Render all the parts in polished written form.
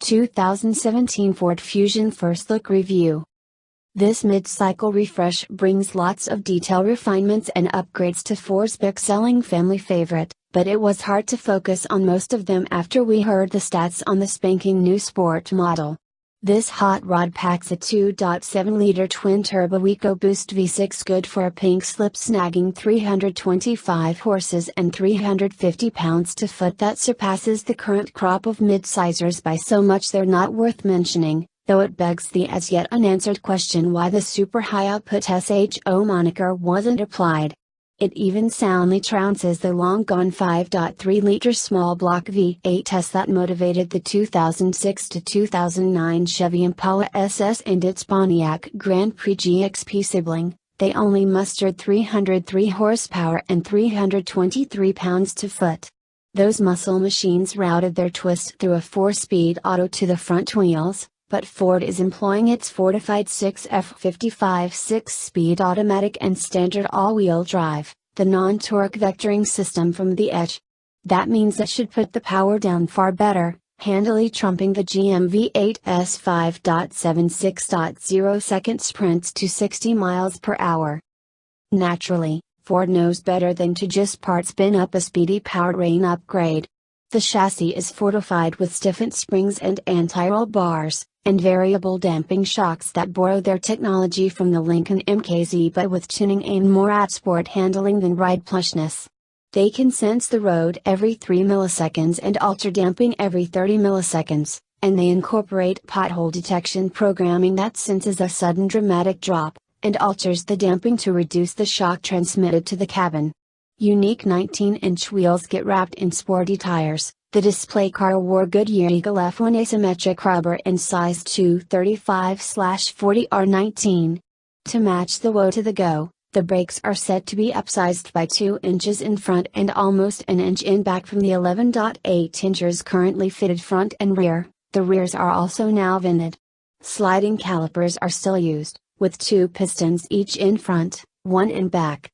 2017 Ford Fusion First Look Review. This mid-cycle refresh brings lots of detail refinements and upgrades to Ford's best-selling family favorite, but it was hard to focus on most of them after we heard the stats on the spanking new sport model. This hot rod packs a 2.7-liter twin-turbo EcoBoost V6 good for a pink-slip-snagging 325 horses and 350 pounds-to-foot that surpasses the current crop of mid-sizers by so much they're not worth mentioning, though it begs the as-yet unanswered question why the Super High Output SHO moniker wasn't applied. It even soundly trounces the long-gone 5.3-liter small-block V8 that motivated the 2006 to 2009 Chevy Impala SS and its Pontiac Grand Prix GXP sibling. They only mustered 303 horsepower and 323 pounds-to-foot. Those muscle machines routed their twist through a 4-speed auto to the front wheels, but Ford is employing its fortified 6F55 6-speed automatic and standard all-wheel drive, the non-torque vectoring system from the SHO. That means it should put the power down far better, handily trumping the GM V8's 5.76.0-second sprints to 60 miles per hour. Naturally, Ford knows better than to just spin up a speedy powertrain upgrade. The chassis is fortified with stiffened springs and anti-roll bars, and variable damping shocks that borrow their technology from the Lincoln MKZ but with tuning aimed more at sport handling than ride plushness. They can sense the road every 3 milliseconds and alter damping every 30 milliseconds, and they incorporate pothole detection programming that senses a sudden dramatic drop, and alters the damping to reduce the shock transmitted to the cabin. Unique 19-inch wheels get wrapped in sporty tires. The display car wore Goodyear Eagle F1 asymmetric rubber in size 235/40R19. To match the woe to the go, the brakes are said to be upsized by 2 inches in front and almost an inch in back from the 11.8 inches currently fitted front and rear. The rears are also now vented. Sliding calipers are still used, with 2 pistons each in front, 1 in back.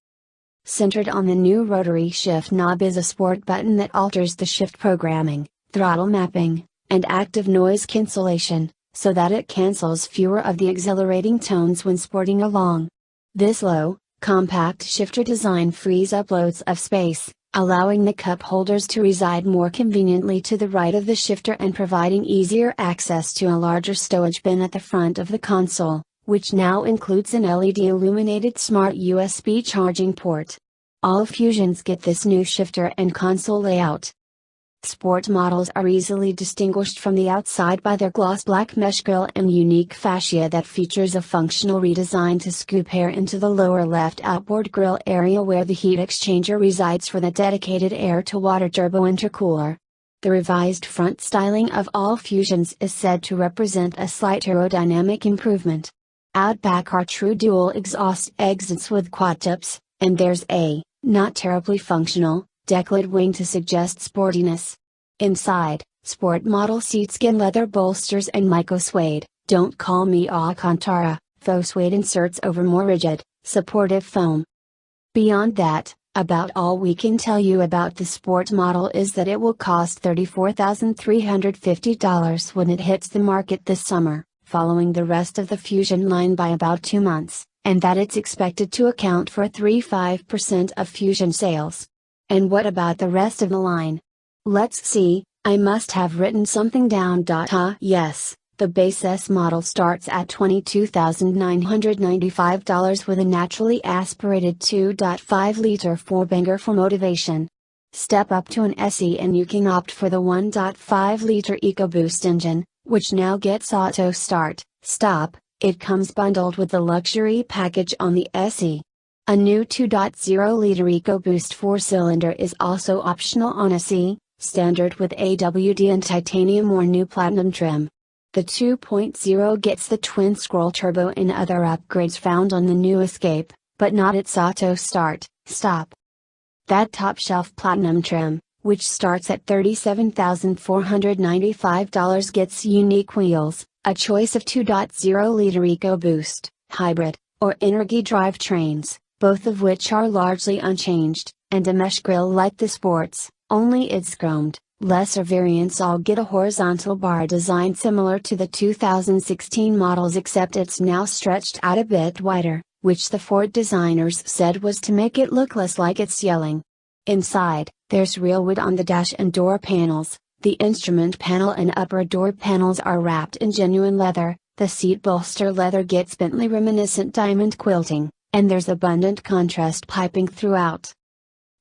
Centered on the new rotary shift knob is a sport button that alters the shift programming, throttle mapping, and active noise cancellation, so that it cancels fewer of the exhilarating tones when sporting along. This low, compact shifter design frees up loads of space, allowing the cup holders to reside more conveniently to the right of the shifter and providing easier access to a larger stowage bin at the front of the console, which now includes an LED illuminated smart USB charging port. All Fusions get this new shifter and console layout. Sport models are easily distinguished from the outside by their gloss black mesh grille and unique fascia that features a functional redesign to scoop air into the lower left outboard grille area where the heat exchanger resides for the dedicated air-to-water turbo intercooler. The revised front styling of all Fusions is said to represent a slight aerodynamic improvement. Out back are true dual exhaust exits with quad tips, and there's a, not terribly functional, decklit wing to suggest sportiness. Inside, sport model seats get leather bolsters and micro suede, don't call me Alcantara, faux suede inserts over more rigid, supportive foam. Beyond that, about all we can tell you about the sport model is that it will cost $34,350 when it hits the market this summer, following the rest of the Fusion line by about 2 months, and that it's expected to account for 35% of Fusion sales. And what about the rest of the line? Let's see, I must have written something down. Yes, the base S model starts at $22,995 with a naturally aspirated 2.5-liter 4-banger for motivation. Step up to an SE and you can opt for the 1.5-liter EcoBoost engine, which now gets auto start, stop. It comes bundled with the luxury package on the SE. A new 2.0-liter EcoBoost 4-cylinder is also optional on SE, standard with AWD and titanium or new platinum trim. The 2.0 gets the twin-scroll turbo and other upgrades found on the new Escape, but not its auto start, stop. That top-shelf platinum trim, which starts at $37,495, gets unique wheels, a choice of 2.0-liter EcoBoost, hybrid, or Energy drivetrains, both of which are largely unchanged, and a mesh grille like the Sports, only it's chromed, Lesser variants all get a horizontal bar design similar to the 2016 models, except it's now stretched out a bit wider, which the Ford designers said was to make it look less like it's yelling. Inside, there's real wood on the dash and door panels. The instrument panel and upper door panels are wrapped in genuine leather, the seat bolster leather gets Bentley reminiscent diamond quilting, and there's abundant contrast piping throughout.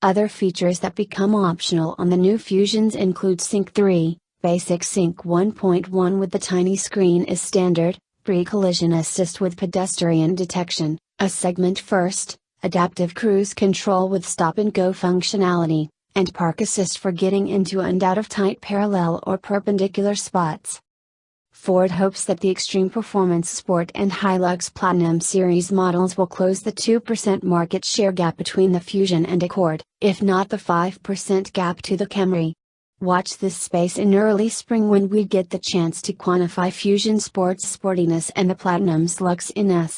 Other features that become optional on the new Fusions include Sync 3, Basic Sync 1.1 with the tiny screen is standard, pre-collision assist with pedestrian detection, a segment first, adaptive cruise control with stop-and-go functionality, and park assist for getting into and out of tight parallel or perpendicular spots. Ford hopes that the Extreme Performance Sport and Hilux Platinum Series models will close the 2% market share gap between the Fusion and Accord, if not the 5% gap to the Camry. Watch this space in early spring when we get the chance to quantify Fusion Sport's sportiness and the Platinum's luxiness.